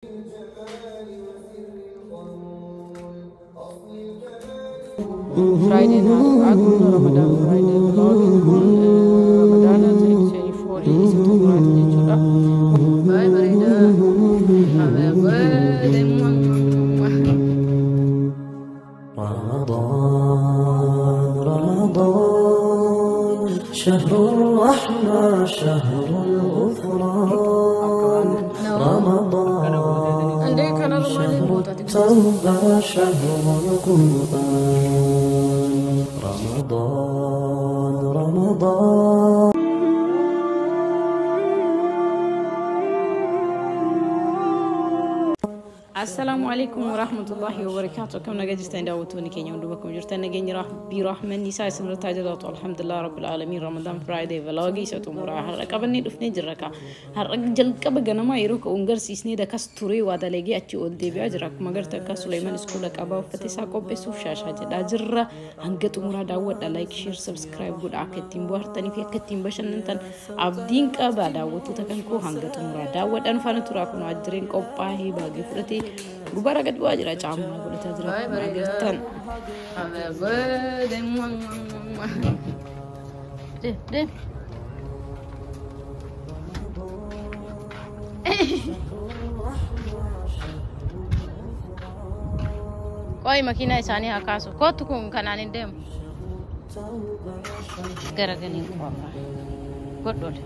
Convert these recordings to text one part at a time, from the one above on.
Friday night, Ramadan Friday vlogging kun Ramadan 2024 isa tumuraati jechuudha. Baay'ee bareeda. رمضان شهر الرحمة شهر الغفران رمضان شهر التوبة شهر القرآن رمضان السلام عليكم ورحمة الله وبركاته. كم نجستين دعوتوني كيني وندوبكم جرتنا نجني برحمة نساء سنة تاجرات الحمد لله رب العالمين. رمضان فرايداي فلاغي ستو مرا هرقا بني دفني جركا هرق جلك بجنا ما يروك أونجر سيسني ده كستوري وهذا لقي أتي أولدي بيجرك مجر تكا سليمان سكولك أبا فتسا كوب سوف شاشة جدا جرة هنجت مرا دعوت لايك شير سبسكرايب قد أكتيم بوهرتني في أكتيم بشن نتن عبدين كابا دعوتو تكنكو هنجت مرا دعوت أنا فانا تراكم أجرين كوباهي باقي فرتي Gubara gad wajira camu boleh tajra magertan deh koi makina isani hakaso kau tukung kananin dem gara-gara ko god dol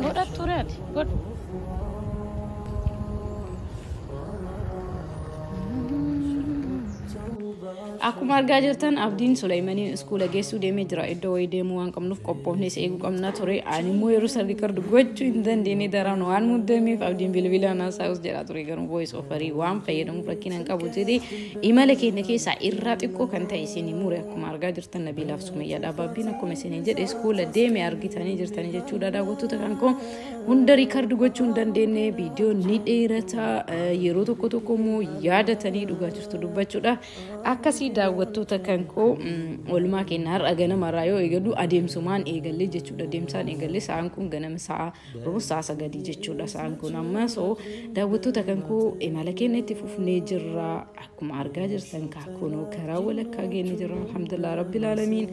Good at Turet. Good. Aku marga jirtan Abdin Sulaimani sekolah gesu demi jera itu demo ang kamnuf kopone seigu kamna tore animu eru sargi kardu gochu indan dini darano anmu demi Abdin bilbila na saus jera tore garum voice offeri wam fayedum frakinan kabu jadi imaleke neke sa irrati ko kanta isini mure aku marga jirtan Nabila Sumayya da babina ko mesene jede sekolah demi argitani jirtani je chuda da gotu takanko undari kardu gochu indan dene video ni derata yero to kotokomo yada tani duga jirtu dubbachu da akasi daawwattu takanko olma kenar agana marayo egadu adem suman egalle jechuudha demsan egalle saan kun ganam saa rusa sagadi jechuudha saan kun amma so daawwattu takanko imala keneti fufne jirra akuma arga jirtan ka kono kara wala ka gene jirra alhamdulillah rabbil alamin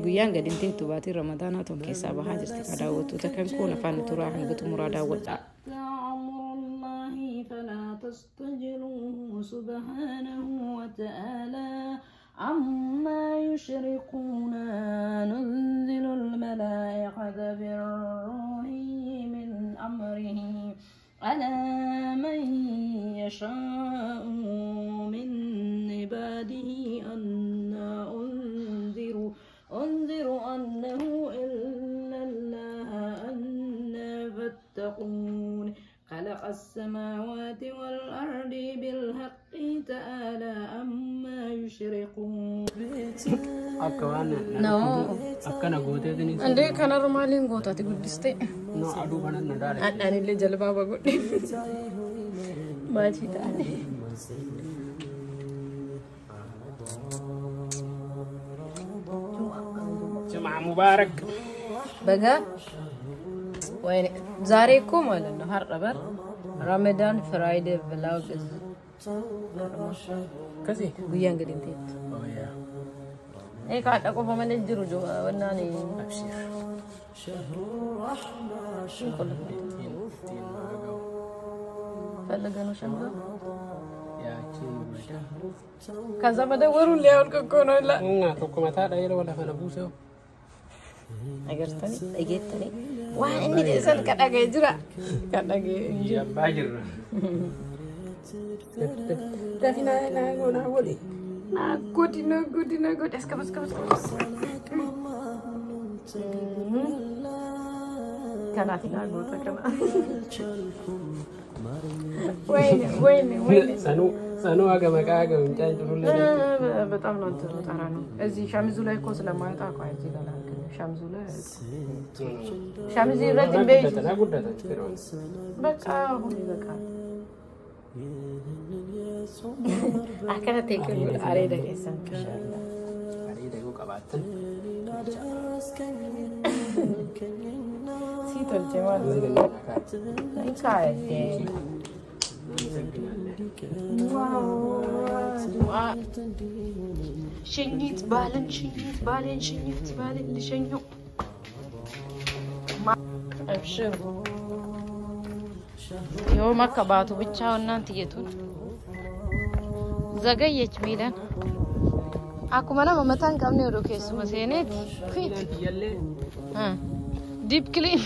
guyan gadinte tubati ramadana ton kesa baha jirti ka daawwattu takanko nafan tura hangatu murada wada فلا تستجلوه سبحانه وتعالى عما يشركون ننزل الملائكة بالروح من أمره على من يشاء من عباده أن أنذر أنه إلا الله أن فاتقون خلق السماوات والأرض بالحق تعالى أما يشركون أكوانا no أكنا غوتة دني ande kana romalin gota ti gudiste no adu banan nadare ani le jalba ba gudde bachi tane جمعة مبارك بقى وين زاريكم ولا النهار ربر رمضان فرايداي فلوج كذي ويان قد انتهت ايه قاعد اقول فمن الجرو جوا وناني أبشر فلقانو شنبه يا شيء كذا بدوروا لي اقول كونو لا توكو متى داير ولا فنبوسه اجرتني اجيتني وان اني ديسن كدغه جرا كدغه يا باجر تفينا انا غونا ولي غودينا غود اسكب كانت غوتا كنا وين سانو اگه مكاگه انتان جلوله በጣም ነው እንትኑ ታራ ነው እዚህ ሻምዙ ላይ እኮ ስለማይጣ ቆይ እዚህ ጋር ላከኝ ሻምዙ ላይ ሻምዙ ረጅም ቤት ተና ጉዳታ ፍሮን በቃ ሁሉ በቃ አከራ ተከሉ አሬ ደከሰን ከሻላ አሬ ደጎ ቀባትን سيتو الجمال كايد شنيت بالن لشنيو أبشر يوم كباتو بتشاون نانتيتون زغيت ميلان aku mana mamatan kamne roke sumasenet fit deep clean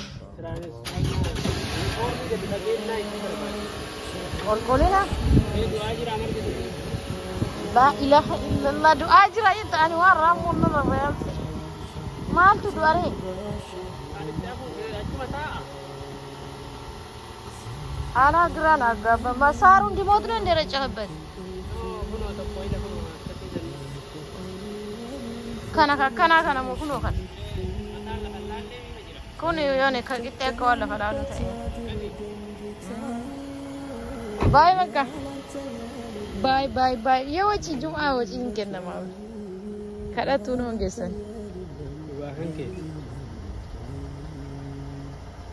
और कोलेना لا إله إلا الله دعاء جرا يتعني ورام والنظر ريالتي ما أنت دعاري أنا قرانا قابا ما صارون دي مودرين دي رجعبت كانا مو كنو كان كوني يعني كاكيتك ولا فلانو تاي باي مكا باي يا وجه جمعة وجه يمكن ما كذا تونو جسن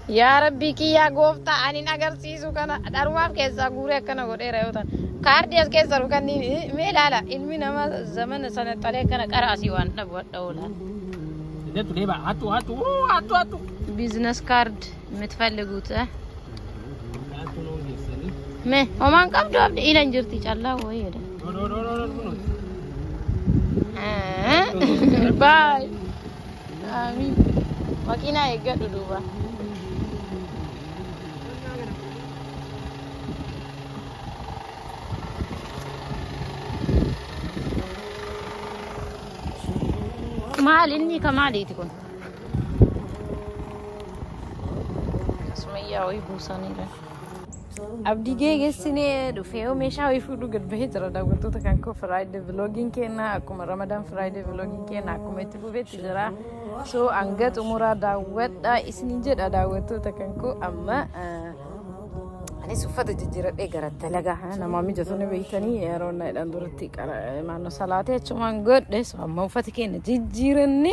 يا ربي كي يا غوفتا أني نعار سيسو كنا دارما كيسا غوري كنا غوري رايوتان كاردياس كيسا روكاني ميلالا علمي نما زمن سنة تالي كنا كراسي وان نبوت دولا ده تلي بقى هاتو بيزنس كارد متفلقوت me oman kam do abdi ilan jirti challa woy de bye amin makina ega dudu ba mal inni kamali tikun اسمية ويبوساني له abdi gegesine do feo mesha wi fudu gad behitra da gonto ta kanko friday vlogging kena akuma ramadan friday vlogging kena akuma tibu beti jara so angat umura da wada isni jeda da gonto ta kanko amma ani sufata jijira de garat talaga na mami jotone beitani erona dan durti kara manno salate chuman godde so amma ufati kena jijirani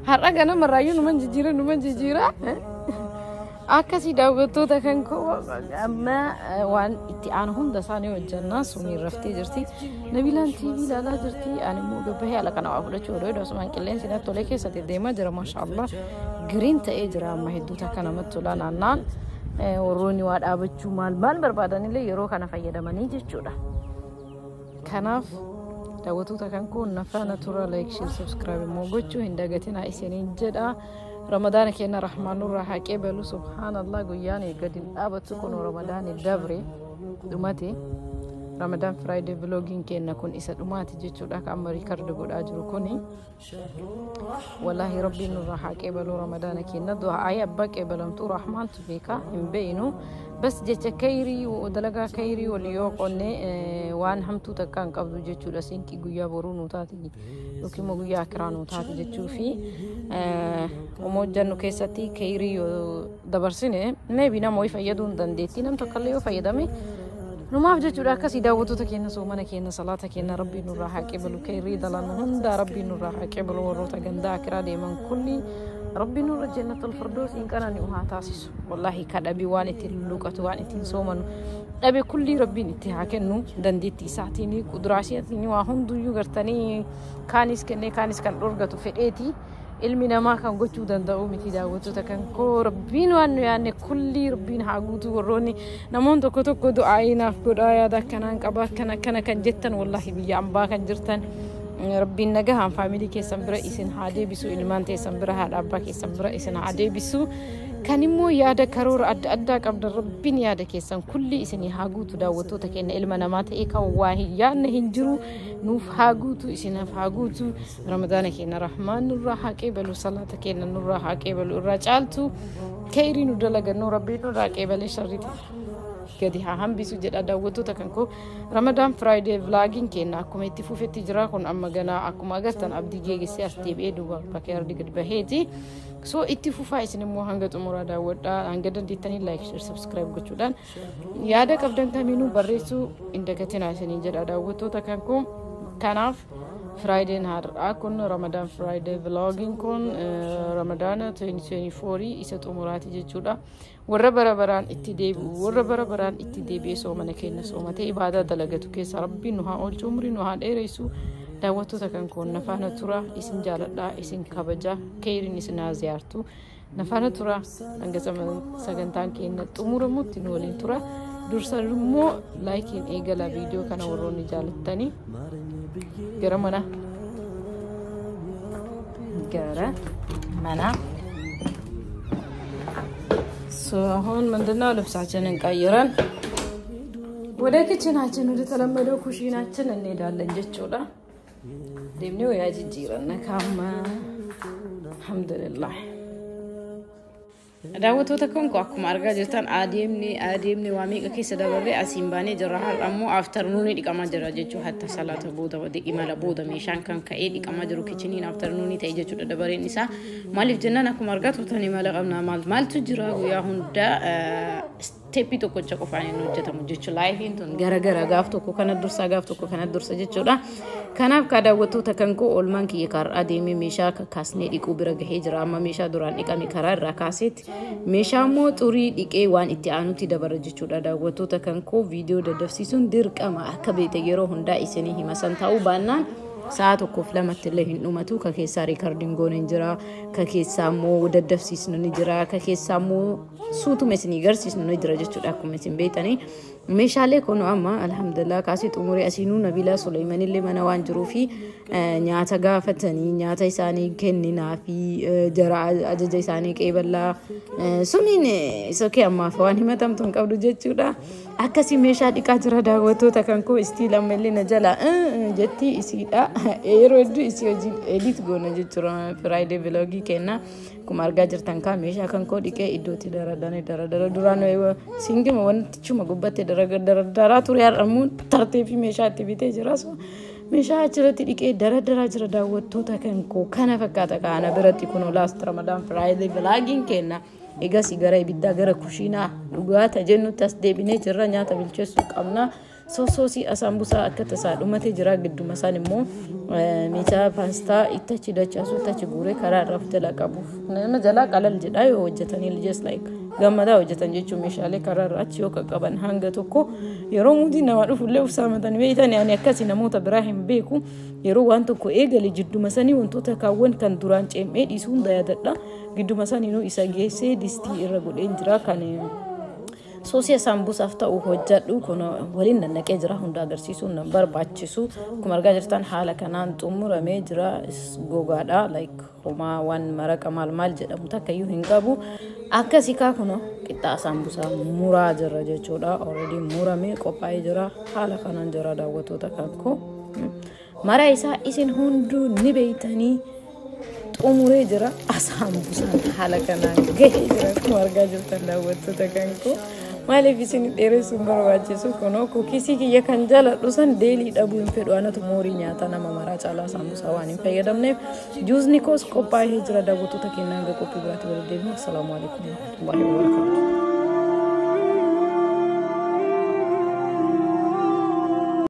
haraga na marayu man jijira akasi daawwatoo ta kanko amma waan itti aanhum dasaani wajjana suni rafti jirti nabilan tv lala jirti ani mo gabahe ala kana afula choro do suman killen sina tole ke sate dema jira mashallah green ta ejra amma hidduta kana matula nannan waroni wada bachu mal barbadani le yero kana fayyadamani jechuudha kanaaf daawwatoo ta kanko nafana tura like share subscribe mo gochu hindagatina isinin jedha رمضان كنا رحمن الرحيم كبلو سبحان الله قياني قد الأبد تكون رمضان الدبري دماتي رمضان فرايدي فلوجين كنا كون إسد دماتي جتشو داك أمري كرد قد أجر كوني والله ربي الرحيم كبلو رمضان كنا دعاء أبا كبلم تو رحمن تبيكا ينبينو بس جت كيري ودلقا كيري واليوم قلنا وان هم تو تكان قبضو جتشو لسين كي قيا برونو تاتي وكي مو قيا كرانو تاتي جتشو في وموجنو كيساتي كيري ودبرسينه ما بينا موي فيدون دندتي نم تكليو فيدامي نما بجتشو راكا سيداوتو تكينا سومنا كينا صلاة كينا ربي نور حاكبلو كيري دلان هندا ربي نور حاكبلو وروتا غندا كرا ديمن كلي ربي نور جنة الفردوس إن كان نوها تاسس والله كدبي وانتي لوكة وانتي سومن أبي كل ربي نتحاكنو دندتي ساعتيني قدراسيتني وهم ديو غرتني كانيس كان أرغتو فئتي ilmina ma kan gochu danda'u miti daawwatu ta kan ko rabbiin waan yaanne kulli rabbiin haa guutu warroonni namoon tokko du'aayinaaf godhaa yaada kanaan qaba kana kan jettan wallahi biyya ambaa kan jirtan rabbiin nagahaan faamilii keessan bira isin haa deebisu ilmaan teessan bira haadha abbaa keessan bira isin haa deebisu kan immoo yaada karoora adda qabda rabbiin yaada keessan kulli isin haa guutu daawwattoota keenya ilma namaa ta'ee kan waa yaanne hin jiru nuuf haa guutu isinaaf haa guutu ramadaana keenya rahmaan nurraa haa qeebalu salaata keenya nurraa haa qeebalu irraa caaltu khayrii nu dalagannu rabbiin nurraa qeebalee sharriiti gadi haa hambisu jedha daawwattoota kan ko ramadan friday vlogging keenya akkuma itti fufetti jira kun amma ganaa akkuma agartan abdii geegessee as deebi'ee duuba bakka ardi gad baheeti so itti fufaa isin immoo hanga xumuraa daawwadhaa hanga dandeettanii like share subscribe gochuudhaan yaada qabdan kamiinuu barreessuu hin dagatinaa isiniin jedha daawwattoota kan ko kanaaf Friday nahar akun Ramadan Friday vlogging kun Ramadan 2024 isa xumuraati jechuudha warra barabaraan itti deebi'u warra barabaraan itti deebi'ee soomana keenya soomate ibaada dalagatu keessa rabbiin nu haa oolchu umrii nu haa dheeressu daawwattoota kan kun nafaana tura isin jaaladhaa isin kabaja keerin isin haa ziyaartu nafaana tura hanga sagantaan keenya xumuramutti nu waliin tura dursa immoo laayikiin eegala viidiyoo kana warroonni jaalattanii gara mana so هون من دنا لبساتنا نقيرن ወደ ኪችናችን ወደ ተለመደው ኩሽናችን እንሄዳለን ጀቾላ ደምኔው ያጅጂራና ካማ አልহামዱሊላህ daawwatoo takkoon ko akkuma argaa jirtan adeemni waa meeqa keessa dabarre asiin baanee jirra har'ammoo afternoonii dhiqamaa jira jechuu hatta salaata booda imala booda meeshaan kan ka'ee dhiqamaa jiru kichiniin afternoonii ta'e jechuudha dabareen isaa maaliif jennaan akkuma argaa turtan imala qabna maaltu jira guyyaa hunda steppi tokkocha qofaan hin hojjetamu jechuu laayifiin tun gara gaaf tokko kana dursa gaaf tokko kana dursa jechuudha kanaaf ka daawwattoota kan ko olmaan kiyya karaa adeemee meeshaa kaasnee dhiquu bira gahee jira amma meeshaa duraan dhiqame karaa irraa kaasetti meeshaa moo xurii dhiqee waan itti aanutti dabara jechuudha daawwattoota kan ko viidiyoo daddafsiisuun dirqama akka beete yeroo hundaa isinii himasan ta'uu baannaan sa'a tokkoof lamatti illee hin dhumatu ka keessaa riikardiin gooneen jira ka keessaa moo daddafsiisnu ni jira ka keessaa moo suutuma isinii garsiisnu ni jira jechuudha akkuma isin beetanii meeshaalee kun amma alhamdulillah kaasii xumuree asiinuu Nabiila Suleymaan illee mana waan jiruufi nyaata gaafatanii nyaata isaanii kenninaa fi jara ajaja isaanii qeeballaa suniin isokee ammaaf waan himatamtu hin qabdu jechuudha akkasii meeshaa dhiqaa jira daawwattoota kan koo istiil ammallee na jala jetti isiidha yeroo hedduu isii hojii edit goona jechuudha Friday vloggii kenna kuma argaa jirtan ka meeshaa kan koo dhiqee iddootti daradara duraan singima wantichuma gubbatte daradara ture har'ammoo tartee fi meeshaa itti bitee jira so meeshaa achirratti dhiqee daradara jira daawwattoota kan koo kana fakkaata kana biratti kun last Ramadan Friday vlogging kenna egaa sigara ibidda gara kushiinaa dhugaata jennutti as deebinee jirra nyaata bilcheessuu qabna soosii asambusaa akka tasaa dhumate jira gidduma isaan immoo meeshaa paastaa ittachi dachaasuu ittachi guuree karaa irraa fitela qabu nama jalaa qalal jedhaa yoo hojjetanii just like gammadaa hojjetan jechuun meeshaalee karaa irraa achi yoo qaqqaban hanga tokko yeroo muutii nama dhufullee ufsaamatan beeytan yaani akkasii namoota biraa hin beeku yeroo waan tokko eegale jidduma sanii wantoota kaawwan kan duraan ceemee dhiisuu hunda yaadadha gidduma sanii isa geessee distii irra godheen jira kan soosii sambusaaf ta'u hojjedhu kun waliin nannaqee jira hunda agarsiisuun nan barbaachisu kuma argaa jirtan haala kanaan xumuramee jira gogaadha like homaa waan maraqa maal jedhamu takkayyuu hin qabu akkasii kaa kun qixxaa sambusaa muraa jira jechuudha already muramee qophaa'ee jira haala kanaan jira daawwattoota kanko mara isaa isin hunduu ni beeytanii xumuree jira asambusaan haala kanaan gahee jira kuma argaa jirtan daawwattoota kanko maaliif isin dheeressuun barbaachisu kunoo kuukisii kiyya kan jaaladhu san deelii dhabuu hin fedhu anatu moorii nyaata nama maraa caalaa sambusaa waan hin fayyadamneef juusni koos qophaa'ee jira daawwattoota keenyaa hanga qophii biraatti waliin deemnu assalaamu alaikum warahmatullahi wabarakatuh